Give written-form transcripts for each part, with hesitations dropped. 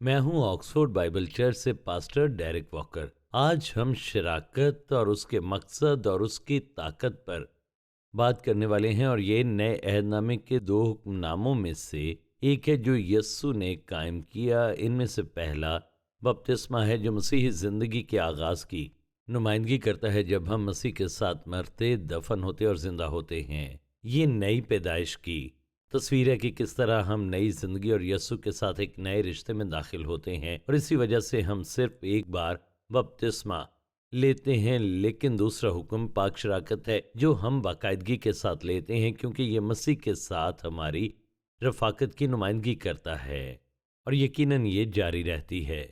میں ہوں Oxford Bible church سے پاسٹر ڈیرک واکر۔ آج ہم شراکت اور اس کے مقصد اور اس کی طاقت پر بات کرنے والے ہیں، اور یہ نئے عہد نامے کے 2 حکم ناموں میں سے ایک ہے جو یسوع نے قائم کیا۔ ان میں سے پہلا بپتسمہ ہے جو مسیحی زندگی کے آغاز کی نمائندگی کرتا ہے، جب ہم مسیح کے ساتھ مرتے، دفن ہوتے اور زندہ ہوتے ہیں۔ یہ نئی پیدائش کی تصویر ہے کہ کس طرح ہم نئی زندگی اور یسوع کے ساتھ ایک نئے رشتے میں داخل ہوتے ہیں، اور اسی وجہ سے ہم صرف ایک بار بپتسمہ لیتے ہیں۔ لیکن دوسرا حکم پاک شراکت ہے جو ہم باقاعدگی کے ساتھ لیتے ہیں، کیونکہ یہ مسیح کے ساتھ ہماری رفاقت کی نمائندگی کرتا ہے، اور یقیناً یہ جاری رہتی ہے،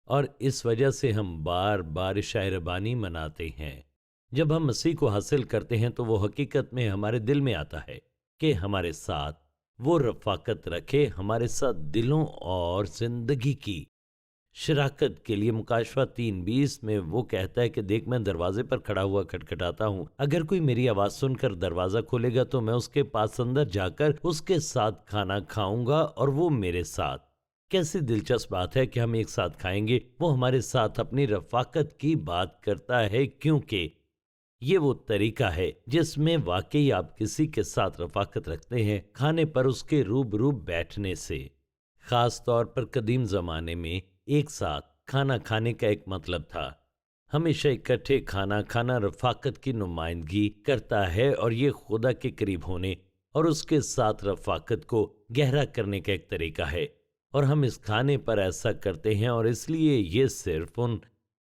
اور اس وجہ سے ہم بار بار عشاء ربانی مناتے ہیں۔ جب ہم مسیح کو حاصل کرتے ہیں تو وہ حقیقت میں ہمارے دل میں آتا ہے کہ ہمارے ساتھ وہ رفاقت رکھے، ہمارے ساتھ دلوں اور زندگی کی شراکت کے لیے۔ مکاشفہ 3:20 میں وہ کہتا ہے کہ دیکھ، میں دروازے پر کھڑا ہوا کھٹکھٹاتا ہوں، اگر کوئی میری آواز سن کر دروازہ کھولے گا تو میں اس کے پاس اندر جا کر اس کے ساتھ کھانا کھاؤں گا اور وہ میرے ساتھ۔ کیسی دلچسپ بات ہے کہ ہم ایک ساتھ کھائیں گے۔ وہ ہمارے ساتھ اپنی رفاقت کی بات کرتا ہے، کیونکہ یہ وہ طریقہ ہے جس میں واقعی آپ کسی کے ساتھ رفاقت رکھتے ہیں، کھانے پر اس کے روبرو بیٹھنے سے۔ خاص طور پر قدیم زمانے میں ایک ساتھ کھانا کھانے کا ایک مطلب تھا۔ ہمیشہ اکٹھے کھانا کھانا رفاقت کی نمائندگی کرتا ہے، اور یہ خدا کے قریب ہونے اور اس کے ساتھ رفاقت کو گہرا کرنے کا ایک طریقہ ہے، اور ہم اس کھانے پر ایسا کرتے ہیں۔ اور اس لیے یہ صرف ان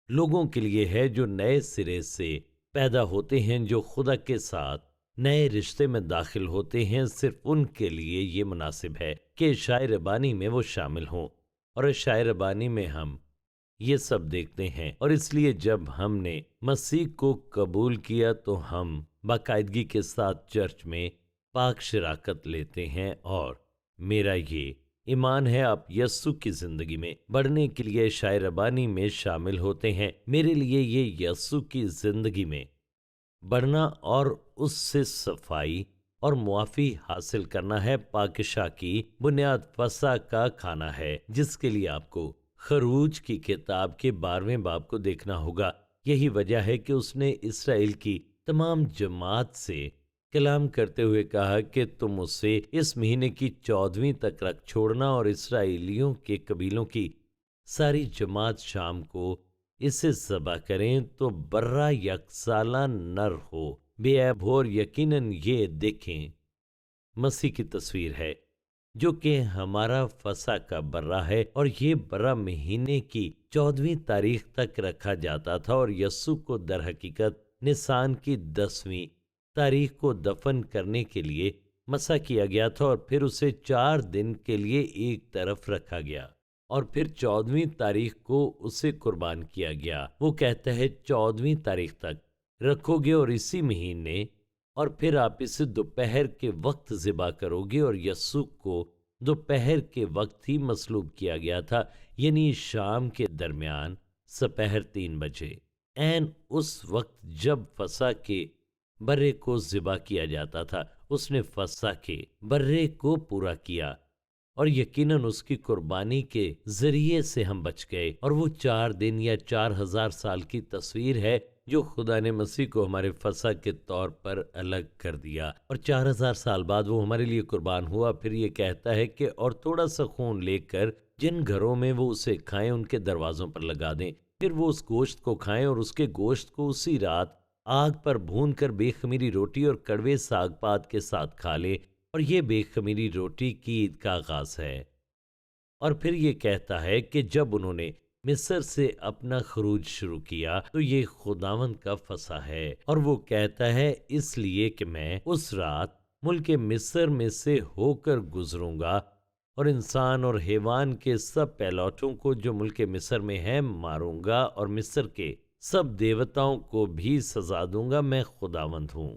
لوگوں کے لیے ہے جو نئے سرے سے پیدا ہوتے ہیں، جو خدا کے ساتھ نئے رشتے میں داخل ہوتے ہیں۔ صرف ان کے لیے یہ مناسب ہے کہ عشاء ربانی میں وہ شامل ہوں، اور عشاء ربانی میں ہم یہ سب دیکھتے ہیں۔ اور اس لیے جب ہم نے مسیح کو قبول کیا تو ہم باقاعدگی کے ساتھ چرچ میں پاک شراکت لیتے ہیں، اور میرا یہ ایمان ہے آپ یسوع کی زندگی میں بڑھنے کے لیے عشاء ربانی میں شامل ہوتے ہیں۔ میرے لیے یہ یسوع کی زندگی میں بڑھنا اور اس سے صفائی اور معافی حاصل کرنا ہے۔ پاک عشاء کی بنیاد فسح کا کھانا ہے، جس کے لیے آپ کو خروج کی کتاب کے 12ویں باب کو دیکھنا ہوگا۔ یہی وجہ ہے کہ اس نے اسرائیل کی تمام جماعت سے کلام کرتے ہوئے کہا کہ تم اسے اس مہینے کی 14ویں تک رکھ چھوڑنا، اور اسرائیلیوں کے قبیلوں کی ساری جماعت شام کو اسے ذبح کریں تو برہ یک سالہ نر ہو، بے عیب ہو۔ اور یقیناً یہ دیکھیں مسیح کی تصویر ہے جو کہ ہمارا فسح کا برہ ہے، اور یہ برہ مہینے کی 14ویں تاریخ تک رکھا جاتا تھا، اور یسوع کو در حقیقت نسان کی 10ویں تاریخ کو دفن کرنے کے لیے مسح کیا گیا تھا، اور پھر اسے 4 دن کے لیے ایک طرف رکھا گیا، اور پھر 14ویں تاریخ کو اسے قربان کیا گیا۔ وہ کہتا ہے 14ویں تاریخ تک رکھو گے اور اسی مہینے، اور پھر آپ اسے دوپہر کے وقت ذبح کرو گے۔ اور یسوع کو دوپہر کے وقت ہی مصلوب کیا گیا تھا، یعنی شام کے درمیان سپہر 3 بجے، عین اس وقت جب فسح کے برے کو ذبح کیا جاتا تھا۔ اس نے فسح کے برے کو پورا کیا، اور یقیناً اس کی قربانی کے ذریعے سے ہم بچ گئے، اور وہ 4 دن یا 4000 سال کی تصویر ہے جو خدا نے مسیح کو ہمارے فسح کے طور پر الگ کر دیا، اور 4000 سال بعد وہ ہمارے لیے قربان ہوا۔ پھر یہ کہتا ہے کہ اور تھوڑا سا خون لے کر جن گھروں میں وہ اسے کھائیں ان کے دروازوں پر لگا دیں، پھر وہ اس گوشت کو کھائیں، اور اس کے گوشت کو اسی رات آگ پر بھون کر بے خمیری روٹی اور کڑوے ساگ پات کے ساتھ کھا لیں، اور یہ بے خمیری روٹی کی عید کا آغاز ہے۔ اور پھر یہ کہتا ہے کہ جب انہوں نے مصر سے اپنا خروج شروع کیا تو یہ خداوند کا فسح ہے، اور وہ کہتا ہے اس لیے کہ میں اس رات ملک مصر میں سے ہو کر گزروں گا، اور انسان اور حیوان کے سب پہلوٹوں کو جو ملک مصر میں ہیں ماروں گا، اور مصر کے سب دیوتاؤں کو بھی سزا دوں گا، میں خداوند ہوں۔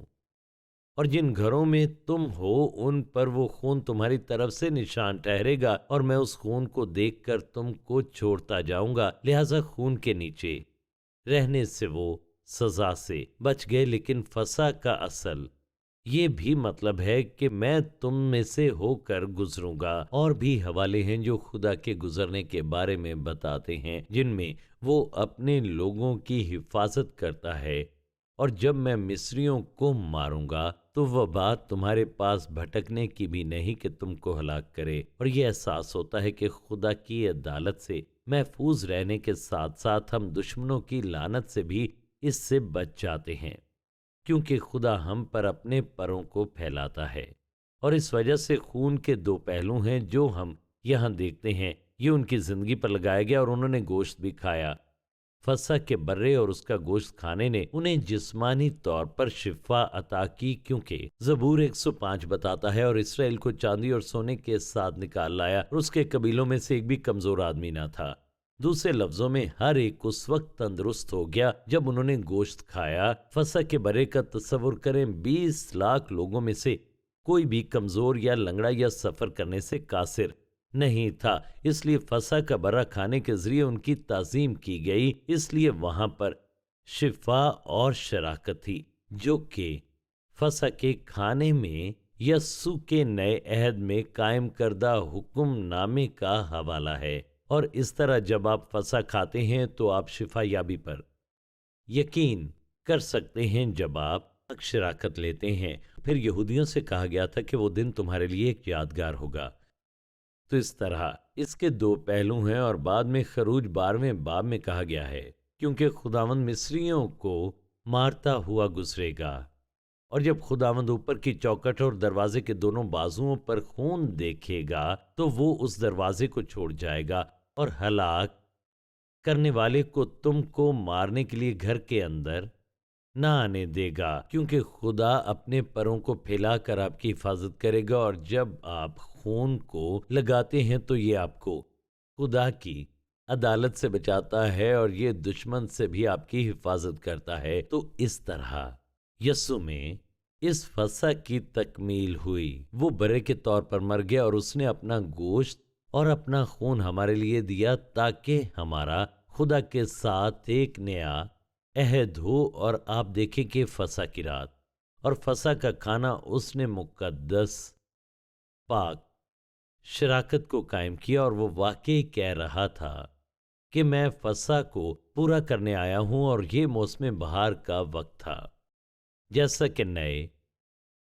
اور جن گھروں میں تم ہو ان پر وہ خون تمہاری طرف سے نشان ٹھہرے گا، اور میں اس خون کو دیکھ کر تم کو چھوڑتا جاؤں گا۔ لہذا خون کے نیچے رہنے سے وہ سزا سے بچ گئے، لیکن فسح کا اصل یہ بھی مطلب ہے کہ میں تم میں سے ہو کر گزروں گا۔ اور بھی حوالے ہیں جو خدا کے گزرنے کے بارے میں بتاتے ہیں، جن میں وہ اپنے لوگوں کی حفاظت کرتا ہے۔ اور جب میں مصریوں کو ماروں گا تو وہ بات تمہارے پاس بھٹکنے کی بھی نہیں کہ تم کو ہلاک کرے۔ اور یہ احساس ہوتا ہے کہ خدا کی عدالت سے محفوظ رہنے کے ساتھ ساتھ ہم دشمنوں کی لعنت سے بھی اس سے بچ جاتے ہیں، کیونکہ خدا ہم پر اپنے پروں کو پھیلاتا ہے۔ اور اس وجہ سے خون کے دو پہلو ہیں جو ہم یہاں دیکھتے ہیں، یہ ان کی زندگی پر لگایا گیا اور انہوں نے گوشت بھی کھایا۔ فسح کے برے اور اس کا گوشت کھانے نے انہیں جسمانی طور پر شفا عطا کی، کیونکہ زبور 105 بتاتا ہے، اور اسرائیل کو چاندی اور سونے کے ساتھ نکال لایا، اور اس کے قبیلوں میں سے ایک بھی کمزور آدمی نہ تھا۔ دوسرے لفظوں میں ہر ایک اس وقت تندرست ہو گیا جب انہوں نے گوشت کھایا۔ فسح کے برے کا تصور کریں، 20 لاکھ لوگوں میں سے کوئی بھی کمزور یا لنگڑا یا سفر کرنے سے قاصر نہیں تھا، اس لیے فسح کا برا کھانے کے ذریعے ان کی تعظیم کی گئی۔ اس لیے وہاں پر شفا اور شراکت تھی، جو کہ فسح کے کھانے میں یسوع کے نئے عہد میں قائم کردہ حکم نامے کا حوالہ ہے۔ اور اس طرح جب آپ فسح کھاتے ہیں تو آپ شفا یابی پر یقین کر سکتے ہیں جب آپ حق شراکت لیتے ہیں۔ پھر یہودیوں سے کہا گیا تھا کہ وہ دن تمہارے لیے ایک یادگار ہوگا۔ تو اس طرح اس کے دو پہلو ہیں، اور بعد میں خروج 12ویں باب میں کہا گیا ہے، کیونکہ خداوند مصریوں کو مارتا ہوا گزرے گا۔ اور جب خداوند اوپر کی چوکٹ اور دروازے کے دونوں بازوؤں پر خون دیکھے گا تو وہ اس دروازے کو چھوڑ جائے گا اور ہلاک کرنے والے کو تم کو مارنے کے لیے گھر کے اندر نہ آنے دے گا، کیونکہ خدا اپنے پروں کو پھیلا کر آپ کی حفاظت کرے گا۔ اور جب آپ خون کو لگاتے ہیں تو یہ آپ کو خدا کی عدالت سے بچاتا ہے، اور یہ دشمن سے بھی آپ کی حفاظت کرتا ہے۔ تو اس طرح یسوع میں اس فسح کی تکمیل ہوئی، وہ برے کے طور پر مر گیا اور اس نے اپنا گوشت اور اپنا خون ہمارے لیے دیا تاکہ ہمارا خدا کے ساتھ ایک نیا عہد ہو۔ اور آپ دیکھیں کہ فسح کی رات اور فسح کا کھانا اس نے مقدس پاک شراکت کو قائم کیا، اور وہ واقعی کہہ رہا تھا کہ میں فسح کو پورا کرنے آیا ہوں، اور یہ موسم بہار کا وقت تھا، جیسا کہ نئے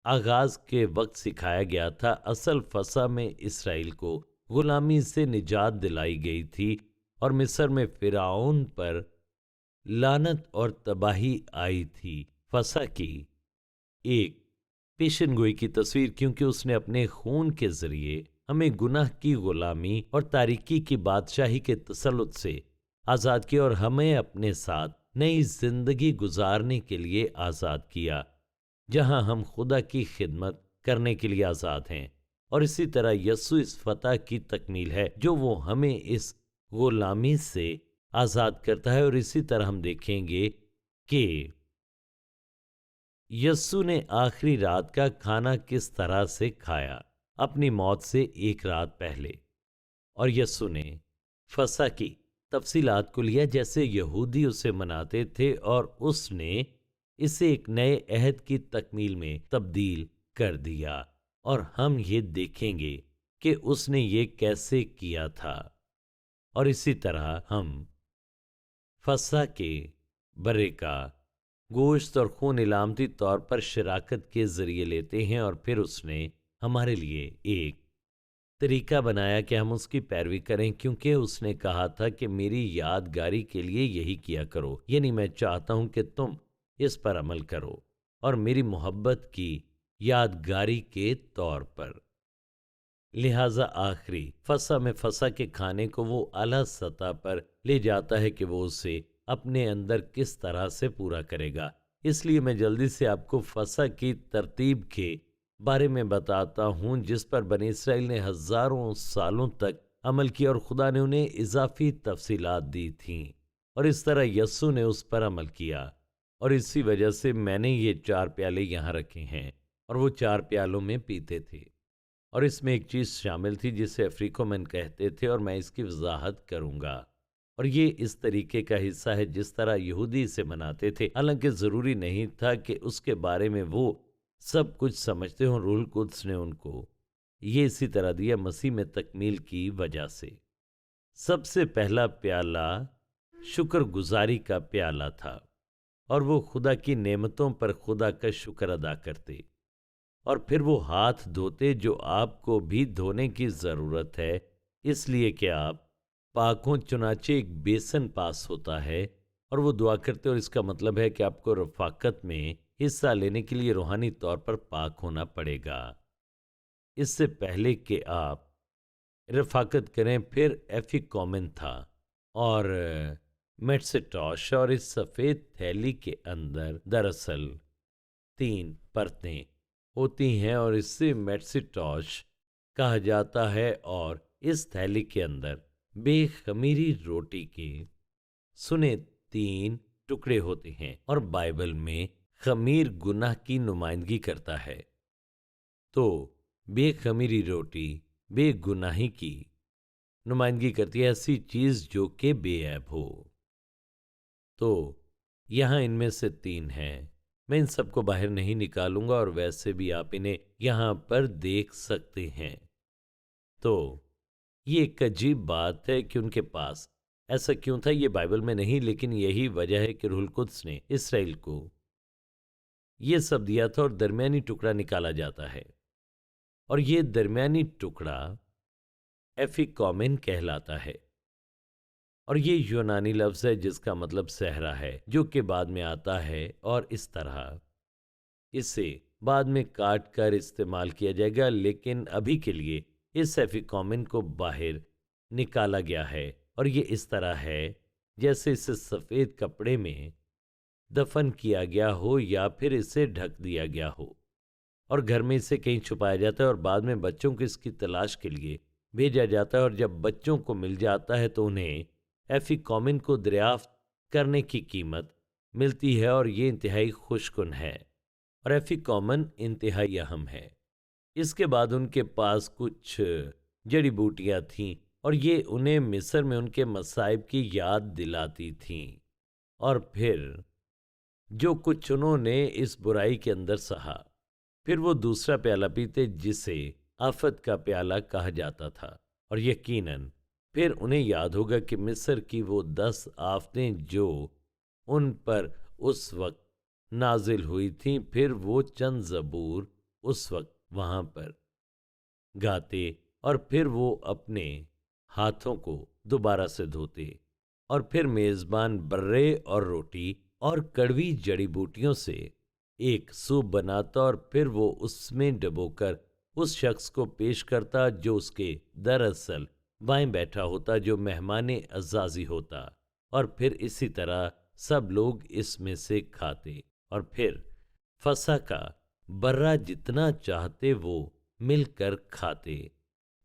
آغاز کے وقت سکھایا گیا تھا۔ اصل فسح میں اسرائیل کو غلامی سے نجات دلائی گئی تھی، اور مصر میں فرعون پر لعنت اور تباہی آئی تھی۔ فسح کی ایک پیشن گوئی کی تصویر، کیونکہ اس نے اپنے خون کے ذریعے ہمیں گناہ کی غلامی اور تاریکی کی بادشاہی کے تسلط سے آزاد کیا، اور ہمیں اپنے ساتھ نئی زندگی گزارنے کے لیے آزاد کیا، جہاں ہم خدا کی خدمت کرنے کے لیے آزاد ہیں۔ اور اسی طرح یسوع اس فتح کی تکمیل ہے جو وہ ہمیں اس غلامی سے آزاد کرتا ہے۔ اور اسی طرح ہم دیکھیں گے کہ یسوع نے آخری رات کا کھانا کس طرح سے کھایا اپنی موت سے ایک رات پہلے، اور یسوع نے فسح کی تفصیلات کو لیا جیسے یہودی اسے مناتے تھے، اور اس نے اسے ایک نئے عہد کی تکمیل میں تبدیل کر دیا، اور ہم یہ دیکھیں گے کہ اس نے یہ کیسے کیا تھا۔ اور اسی طرح ہم فسح کے برے کا گوشت اور خون علامتی طور پر شراکت کے ذریعے لیتے ہیں، اور پھر اس نے ہمارے لیے ایک طریقہ بنایا کہ ہم اس کی پیروی کریں، کیونکہ اس نے کہا تھا کہ میری یادگاری کے لیے یہی کیا کرو، یعنی میں چاہتا ہوں کہ تم اس پر عمل کرو اور میری محبت کی یادگاری کے طور پر۔ لہٰذا آخری فسح میں فسح کے کھانے کو وہ اعلیٰ سطح پر لے جاتا ہے کہ وہ اسے اپنے اندر کس طرح سے پورا کرے گا۔ اس لیے میں جلدی سے آپ کو فسح کی ترتیب کے بارے میں بتاتا ہوں جس پر بنی اسرائیل نے ہزاروں سالوں تک عمل کیا، اور خدا نے انہیں اضافی تفصیلات دی تھیں، اور اس طرح یسوع نے اس پر عمل کیا۔ اور اسی وجہ سے میں نے یہ 4 پیالے یہاں رکھے ہیں، اور وہ 4 پیالوں میں پیتے تھے، اور اس میں ایک چیز شامل تھی جسے افریقومن کہتے تھے، اور میں اس کی وضاحت کروں گا۔ اور یہ اس طریقے کا حصہ ہے جس طرح یہودی اسے مناتے تھے، حالانکہ ضروری نہیں تھا کہ اس کے بارے میں وہ سب کچھ سمجھتے ہوں، روح القدس نے ان کو یہ اسی طرح دیا مسیح میں تکمیل کی وجہ سے۔ سب سے پہلا پیالہ شکر گزاری کا پیالہ تھا، اور وہ خدا کی نعمتوں پر خدا کا شکر ادا کرتے، اور پھر وہ ہاتھ دھوتے جو آپ کو بھی دھونے کی ضرورت ہے، اس لیے کہ آپ پاک ہوں۔ چنانچہ ایک بیسن پاس ہوتا ہے اور وہ دعا کرتے، اور اس کا مطلب ہے کہ آپ کو رفاقت میں حصہ لینے کے لیے روحانی طور پر پاک ہونا پڑے گا، اس سے پہلے کہ آپ رفاقت کریں۔ پھر ایفیکومن تھا اور میٹسٹوش، اور اس سفید تھیلی کے اندر دراصل 3 پرتیں ہوتی ہیں، اور اس سے میٹسٹوش کہا جاتا ہے، اور اس تھیلی کے اندر بے خمیری روٹی کے سنے 3 ٹکڑے ہوتے ہیں، اور بائبل میں خمیر گناہ کی نمائندگی کرتا ہے، تو بے خمیری روٹی بے گناہی کی نمائندگی کرتی ہے، ایسی چیز جو کہ بے عیب ہو۔ تو یہاں ان میں سے 3 ہیں، میں ان سب کو باہر نہیں نکالوں گا، اور ویسے بھی آپ انہیں یہاں پر دیکھ سکتے ہیں۔ تو یہ ایک عجیب بات ہے کہ ان کے پاس ایسا کیوں تھا، یہ بائبل میں نہیں، لیکن یہی وجہ ہے کہ روح القدس نے اسرائیل کو یہ سب دیا تھا، اور درمیانی ٹکڑا نکالا جاتا ہے، اور یہ درمیانی ٹکڑا ایفیکومن کہلاتا ہے، اور یہ یونانی لفظ ہے جس کا مطلب صحرا ہے، جو کہ بعد میں آتا ہے، اور اس طرح اسے بعد میں کاٹ کر استعمال کیا جائے گا، لیکن ابھی کے لیے اس ایفیکومن کو باہر نکالا گیا ہے، اور یہ اس طرح ہے جیسے اسے سفید کپڑے میں دفن کیا گیا ہو یا پھر اسے ڈھک دیا گیا ہو، اور گھر میں اسے کہیں چھپایا جاتا ہے، اور بعد میں بچوں کو اس کی تلاش کے لیے بھیجا جاتا ہے، اور جب بچوں کو مل جاتا ہے تو انہیں ایفیکومن کو دریافت کرنے کی قیمت ملتی ہے، اور یہ انتہائی خوش کن ہے، اور ایفیکومن انتہائی اہم ہے۔ اس کے بعد ان کے پاس کچھ جڑی بوٹیاں تھیں، اور یہ انہیں مصر میں ان کے مصائب کی یاد دلاتی تھیں، اور پھر جو کچھ انہوں نے اس برائی کے اندر سہا، پھر وہ دوسرا پیالہ پیتے جسے آفت کا پیالہ کہا جاتا تھا، اور یقیناً پھر انہیں یاد ہوگا کہ مصر کی وہ 10 آفتیں جو ان پر اس وقت نازل ہوئی تھیں، پھر وہ چند زبور اس وقت وہاں پر گاتے، اور پھر وہ اپنے ہاتھوں کو دوبارہ سے دھوتے، اور پھر میزبان برے اور روٹی اور کڑوی جڑی بوٹیوں سے ایک سوپ بناتا، اور پھر وہ اس میں ڈبو کر اس شخص کو پیش کرتا جو اس کے دراصل بائیں بیٹھا ہوتا، جو مہمان عزازی ہوتا، اور پھر اسی طرح سب لوگ اس میں سے کھاتے، اور پھر فسح کا برہ جتنا چاہتے وہ مل کر کھاتے،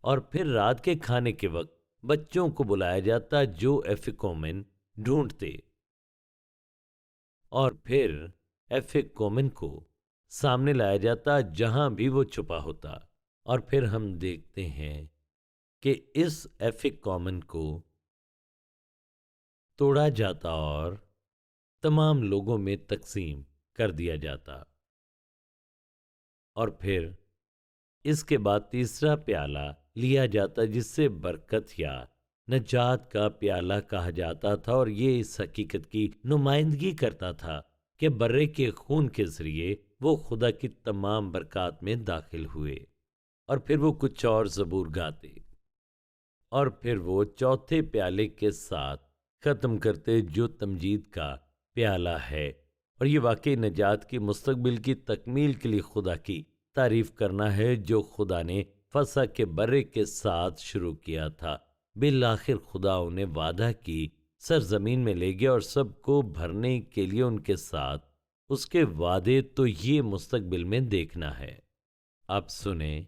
اور پھر رات کے کھانے کے وقت بچوں کو بلایا جاتا جو ایفیکومن ڈھونڈتے، اور پھر ایفیکومن کو سامنے لایا جاتا جہاں بھی وہ چھپا ہوتا، اور پھر ہم دیکھتے ہیں کہ اس ایفیکومن کو توڑا جاتا اور تمام لوگوں میں تقسیم کر دیا جاتا، اور پھر اس کے بعد تیسرا پیالہ لیا جاتا جس سے برکت یا نجات کا پیالہ کہا جاتا تھا، اور یہ اس حقیقت کی نمائندگی کرتا تھا کہ برے کے خون کے ذریعے وہ خدا کی تمام برکات میں داخل ہوئے، اور پھر وہ کچھ اور زبور گاتے، اور پھر وہ چوتھے پیالے کے ساتھ ختم کرتے جو تمجید کا پیالہ ہے، اور یہ واقعی نجات کی مستقبل کی تکمیل کے لیے خدا کی تعریف کرنا ہے جو خدا نے فسح کے برے کے ساتھ شروع کیا تھا۔ بالآخر خدا انہیں وعدہ کی سرزمین میں لے گیا، اور سب کو بھرنے کے لیے ان کے ساتھ اس کے وعدے تو یہ مستقبل میں دیکھنا ہے۔ اب سنیں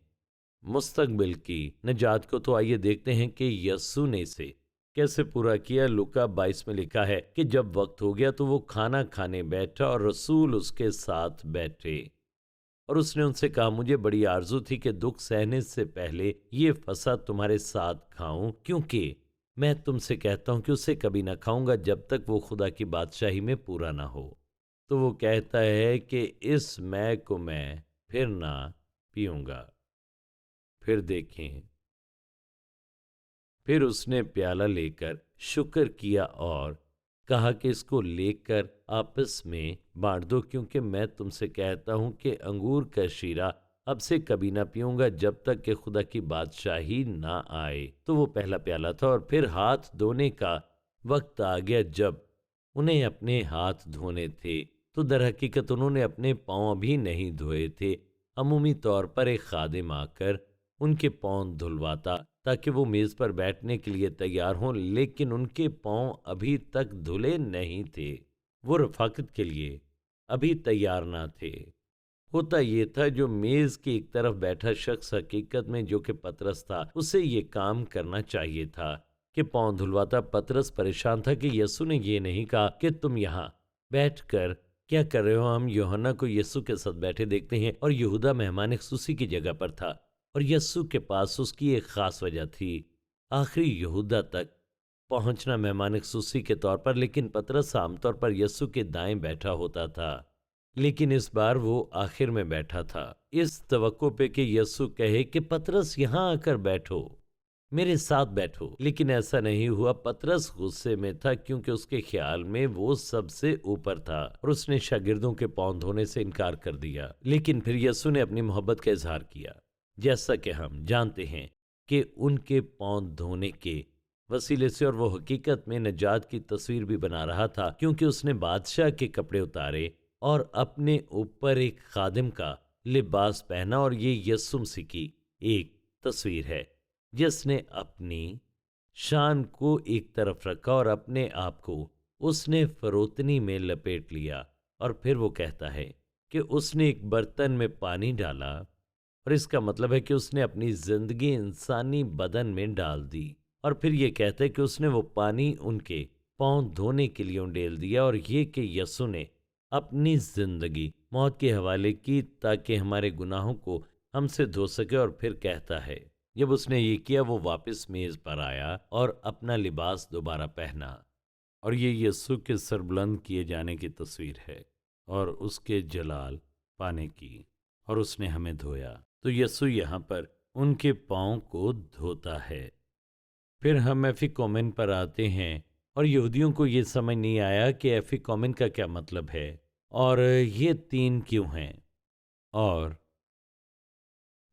مستقبل کی نجات کو، تو آئیے دیکھتے ہیں کہ یسوع نے اسے کیسے پورا کیا۔ لوکا 22 میں لکھا ہے کہ جب وقت ہو گیا تو وہ کھانا کھانے بیٹھا، اور رسول اس کے ساتھ بیٹھے، اور اس نے ان سے کہا مجھے بڑی آرزو تھی کہ دکھ سہنے سے پہلے یہ فسح تمہارے ساتھ کھاؤں، کیونکہ میں تم سے کہتا ہوں کہ اسے کبھی نہ کھاؤں گا جب تک وہ خدا کی بادشاہی میں پورا نہ ہو۔ تو وہ کہتا ہے کہ اس مے کو میں پھر نہ پیوں گا۔ پھر دیکھیں، پھر اس نے پیالہ لے کر شکر کیا اور کہا کہ اس کو لے کر آپس میں بانٹ دو، کیونکہ میں تم سے کہتا ہوں کہ انگور کا شیرہ اب سے کبھی نہ پیوں گا جب تک کہ خدا کی بادشاہی نہ آئے۔ تو وہ پہلا پیالہ تھا، اور پھر ہاتھ دھونے کا وقت آ گیا۔ جب انہیں اپنے ہاتھ دھونے تھے تو در حقیقت انہوں نے اپنے پاؤں بھی نہیں دھوئے تھے۔ عمومی طور پر ایک خادم آ کر ان کے پاؤں دھلواتا تاکہ وہ میز پر بیٹھنے کے لیے تیار ہوں، لیکن ان کے پاؤں ابھی تک دھلے نہیں تھے۔ وہ رفاقت کے لیے ابھی تیار نہ تھے۔ ہوتا یہ تھا، جو میز کی ایک طرف بیٹھا شخص حقیقت میں جو کہ پطرس تھا، اسے یہ کام کرنا چاہیے تھا کہ پاؤں دھلواتا۔ پطرس پریشان تھا کہ یسوع نے یہ نہیں کہا کہ تم یہاں بیٹھ کر کیا کر رہے ہو؟ ہم یوحنا کو یسوع کے ساتھ بیٹھے دیکھتے ہیں، اور یہودا مہمان خصوصی کی جگہ پر تھا، اور یسوع کے پاس اس کی ایک خاص وجہ تھی، آخری یہودا تک پہنچنا مہمان خصوصی کے طور پر۔ لیکن پطرس عام طور پر یسوع کے دائیں بیٹھا ہوتا تھا، لیکن اس بار وہ آخر میں بیٹھا تھا، اس توقع پہ کہ یسوع کہے کہ پطرس یہاں آ کر بیٹھو، میرے ساتھ بیٹھو۔ لیکن ایسا نہیں ہوا۔ پطرس غصے میں تھا کیونکہ اس کے خیال میں وہ سب سے اوپر تھا، اور اس نے شاگردوں کے پاؤں دھونے سے انکار کر دیا۔ لیکن پھر یسوع نے اپنی محبت کا اظہار کیا، جیسا کہ ہم جانتے ہیں کہ ان کے پاؤں دھونے کے وسیلے سے، اور وہ حقیقت میں نجات کی تصویر بھی بنا رہا تھا، کیونکہ اس نے بادشاہ کے کپڑے اتارے اور اپنے اوپر ایک خادم کا لباس پہنا، اور یہ یسوع مسیح کی ایک تصویر ہے جس نے اپنی شان کو ایک طرف رکھا اور اپنے آپ کو اس نے فروتنی میں لپیٹ لیا۔ اور پھر وہ کہتا ہے کہ اس نے ایک برتن میں پانی ڈالا، اور اس کا مطلب ہے کہ اس نے اپنی زندگی انسانی بدن میں ڈال دی، اور پھر یہ کہتا ہے کہ اس نے وہ پانی ان کے پاؤں دھونے کے لیے انڈیل دیا، اور یہ کہ یسوع نے اپنی زندگی موت کے حوالے کی تاکہ ہمارے گناہوں کو ہم سے دھو سکے۔ اور پھر کہتا ہے جب اس نے یہ کیا، وہ واپس میز پر آیا اور اپنا لباس دوبارہ پہنا، اور یہ یسوع کے سر بلند کیے جانے کی تصویر ہے اور اس کے جلال پانے کی، اور اس نے ہمیں دھویا۔ تو یسوع یہاں پر ان کے پاؤں کو دھوتا ہے۔ پھر ہم ایفیکومن پر آتے ہیں، اور یہودیوں کو یہ سمجھ نہیں آیا کہ ایفیکومن کا کیا مطلب ہے اور یہ تین کیوں ہیں، اور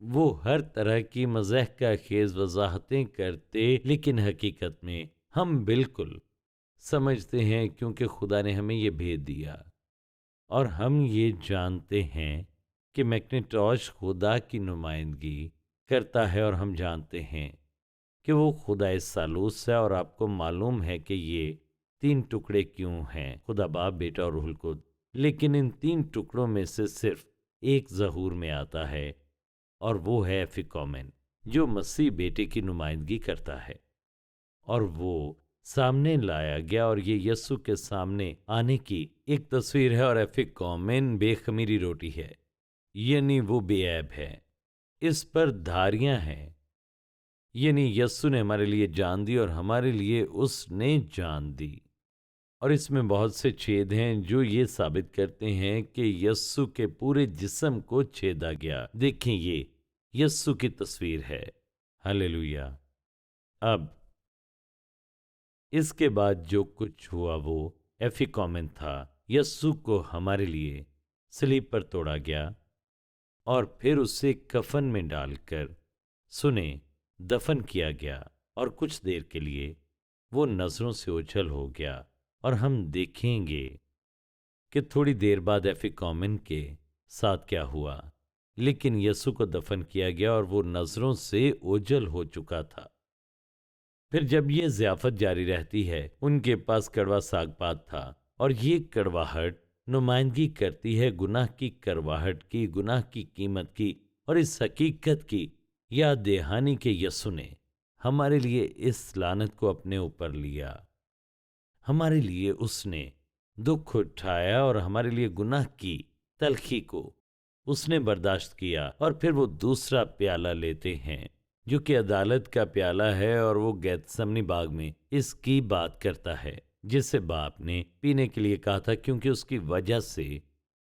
وہ ہر طرح کی مزاح کا خیز وضاحتیں کرتے، لیکن حقیقت میں ہم بالکل سمجھتے ہیں کیونکہ خدا نے ہمیں یہ بھید دیا، اور ہم یہ جانتے ہیں کہ میکنٹوش خدا کی نمائندگی کرتا ہے، اور ہم جانتے ہیں کہ وہ خدا ثالوث ہے، اور آپ کو معلوم ہے کہ یہ تین ٹکڑے کیوں ہیں، خدا باپ، بیٹا اور روح القدس۔ لیکن ان تین ٹکڑوں میں سے صرف ایک ظہور میں آتا ہے، اور وہ ہے ایفیکومن، جو مسیح بیٹے کی نمائندگی کرتا ہے، اور وہ سامنے لایا گیا، اور یہ یسوع کے سامنے آنے کی ایک تصویر ہے۔ اور ایفیکومن بے خمیری روٹی ہے، یعنی وہ بے عیب ہے، اس پر دھاریاں ہیں، یعنی یسوع نے ہمارے لیے جان دی اور ہمارے لیے اس نے جان دی۔ اور اس میں بہت سے چھید ہیں جو یہ ثابت کرتے ہیں کہ یسوع کے پورے جسم کو چھیدا گیا۔ دیکھیں، یہ یسوع کی تصویر ہے۔ ہلیلویا۔ اب اس کے بعد جو کچھ ہوا وہ ایفیکومن تھا۔ یسوع کو ہمارے لیے صلیب پر توڑا گیا، اور پھر اسے کفن میں ڈال کر دفن کیا گیا، اور کچھ دیر کے لیے وہ نظروں سے اوجھل ہو گیا، اور ہم دیکھیں گے کہ تھوڑی دیر بعد ایفیکومن کے ساتھ کیا ہوا۔ لیکن یسوع کو دفن کیا گیا اور وہ نظروں سے اوجھل ہو چکا تھا۔ پھر جب یہ ضیافت جاری رہتی ہے، ان کے پاس کڑوا ساگ پات تھا، اور یہ کڑواہٹ نمائندگی کرتی ہے گناہ کی کرواہٹ کی، گناہ کی قیمت کی، اور اس حقیقت کی یاد دہانی کہ یسوع نے ہمارے لیے اس لعنت کو اپنے اوپر لیا، ہمارے لیے اس نے دکھ اٹھایا، اور ہمارے لیے گناہ کی تلخی کو اس نے برداشت کیا۔ اور پھر وہ دوسرا پیالہ لیتے ہیں جو کہ عدالت کا پیالہ ہے، اور وہ گیتسمنی باغ میں اس کی بات کرتا ہے، جسے باپ نے پینے کے لیے کہا تھا، کیونکہ اس کی وجہ سے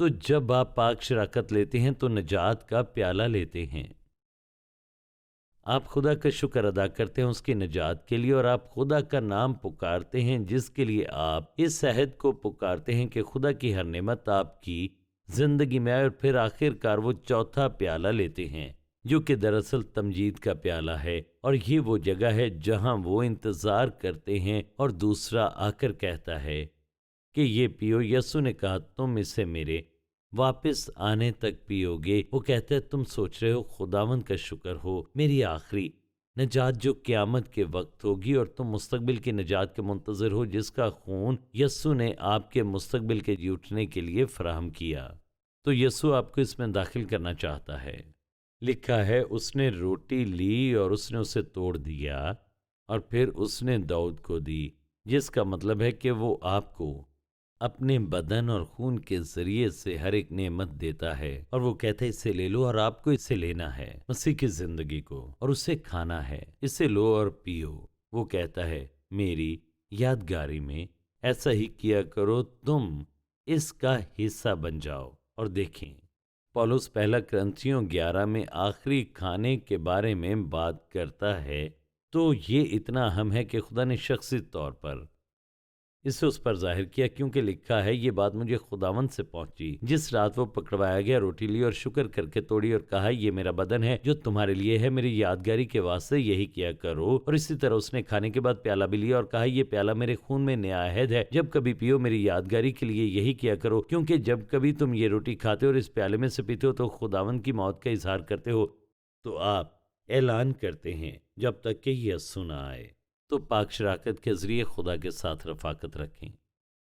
تو جب آپ پاک شراکت لیتے ہیں تو نجات کا پیالہ لیتے ہیں۔ آپ خدا کا شکر ادا کرتے ہیں اس کی نجات کے لیے، اور آپ خدا کا نام پکارتے ہیں جس کے لیے آپ اس عہد کو پکارتے ہیں کہ خدا کی ہر نعمت آپ کی زندگی میں آئے، اور پھر آخر کار وہ چوتھا پیالہ لیتے ہیں جو کہ دراصل تمجید کا پیالہ ہے، اور یہ وہ جگہ ہے جہاں وہ انتظار کرتے ہیں، اور دوسرا آ کر کہتا ہے کہ یہ پیو۔ یسوع نے کہا تم اسے میرے واپس آنے تک پیو گے۔ وہ کہتے ہیں تم سوچ رہے ہو خداوند کا شکر ہو، میری آخری نجات جو قیامت کے وقت ہوگی، اور تم مستقبل کی نجات کے منتظر ہو جس کا خون یسوع نے آپ کے مستقبل کے جی اٹھنے کے لیے فراہم کیا۔ تو یسوع آپ کو اس میں داخل کرنا چاہتا ہے۔ لکھا ہے اس نے روٹی لی اور اس نے اسے توڑ دیا اور پھر اس نے داؤد کو دی، جس کا مطلب ہے کہ وہ آپ کو اپنے بدن اور خون کے ذریعے سے ہر ایک نعمت دیتا ہے، اور وہ کہتا ہے اسے لے لو، اور آپ کو اسے لینا ہے مسیح کی زندگی کو، اور اسے کھانا ہے، اسے لو اور پیو۔ وہ کہتا ہے میری یادگاری میں ایسا ہی کیا کرو، تم اس کا حصہ بن جاؤ۔ اور دیکھیں پولس پہلا کرنتھیوں 11 میں آخری کھانے کے بارے میں بات کرتا ہے، تو یہ اتنا اہم ہے کہ خدا نے شخصی طور پر اسے اس پر ظاہر کیا، کیونکہ لکھا ہے یہ بات مجھے خداوند سے پہنچی جس رات وہ پکڑوایا گیا، روٹی لی اور شکر کر کے توڑی اور کہا یہ میرا بدن ہے جو تمہارے لیے ہے، میری یادگاری کے واسطے یہی کیا کرو۔ اور اسی طرح اس نے کھانے کے بعد پیالہ بھی لیا اور کہا یہ پیالہ میرے خون میں نیا عہد ہے، جب کبھی پیو میری یادگاری کے لیے یہی کیا کرو، کیونکہ جب کبھی تم یہ روٹی کھاتے ہو اور اس پیالے میں سے پیتے ہو تو خداوند کی موت کا اظہار کرتے ہو، تو آپ اعلان کرتے ہیں جب تک کہ یسوع نہ آئے۔ تو پاک شراکت کے ذریعے خدا کے ساتھ رفاقت رکھیں۔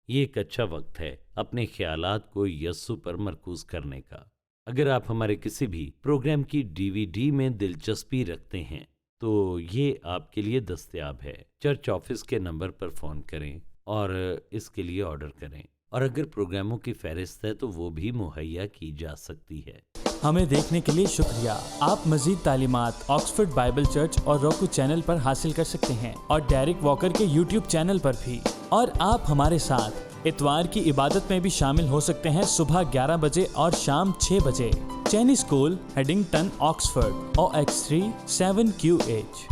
یہ ایک اچھا وقت ہے اپنے خیالات کو یسوع پر مرکوز کرنے کا۔ اگر آپ ہمارے کسی بھی پروگرام کی DVD میں دلچسپی رکھتے ہیں تو یہ آپ کے لیے دستیاب ہے۔ چرچ آفس کے نمبر پر فون کریں اور اس کے لیے آرڈر کریں، اور اگر پروگراموں کی فہرست ہے تو وہ بھی مہیا کی جا سکتی ہے۔ ہمیں دیکھنے کے لیے شکریہ۔ آپ مزید تعلیمات آکسفورڈ بائبل چرچ اور روکو چینل پر حاصل کر سکتے ہیں، اور ڈیرک واکر کے YouTube چینل پر بھی۔ اور آپ ہمارے ساتھ اتوار کی عبادت میں بھی شامل ہو سکتے ہیں، صبح 11 بجے اور شام 6 بجے۔ چینی اسکول، ہیڈنگٹن، آکسفورڈ، OX3 7QH۔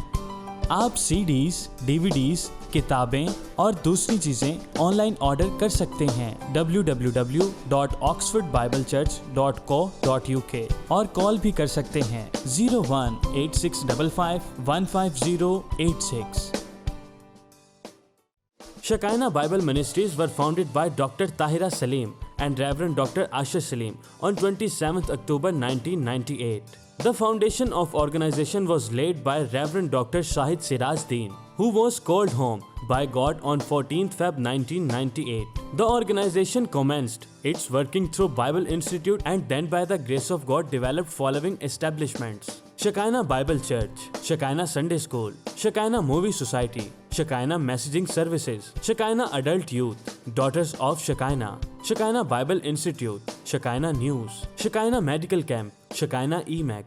آپ CDs، DVDs، کتابیں اور دوسری چیزیں آن لائن آرڈر کر سکتے ہیں www.oxfordbiblecchurch.co.uk، اور کال بھی کر سکتے ہیں 018655 15086۔ Shekinah Bible Ministries were founded by Dr. Tahira Salim and Reverend Dr. Asher Salim on 27th October 1998. The foundation of organization was laid by Reverend Dr. Shahid Siraj Deen, who was called home by God on 14th Feb 1998. The organization commenced its working through Bible Institute and then by the grace of God developed following establishments: Shekinah Bible Church, Shekinah Sunday School, Shekinah Movie Society, Shekinah Messaging Services, Shekinah Adult Youth, Daughters of Shekinah, Shekinah Bible Institute, Shekinah News, Shekinah Medical Camp, Shekinah EMAC.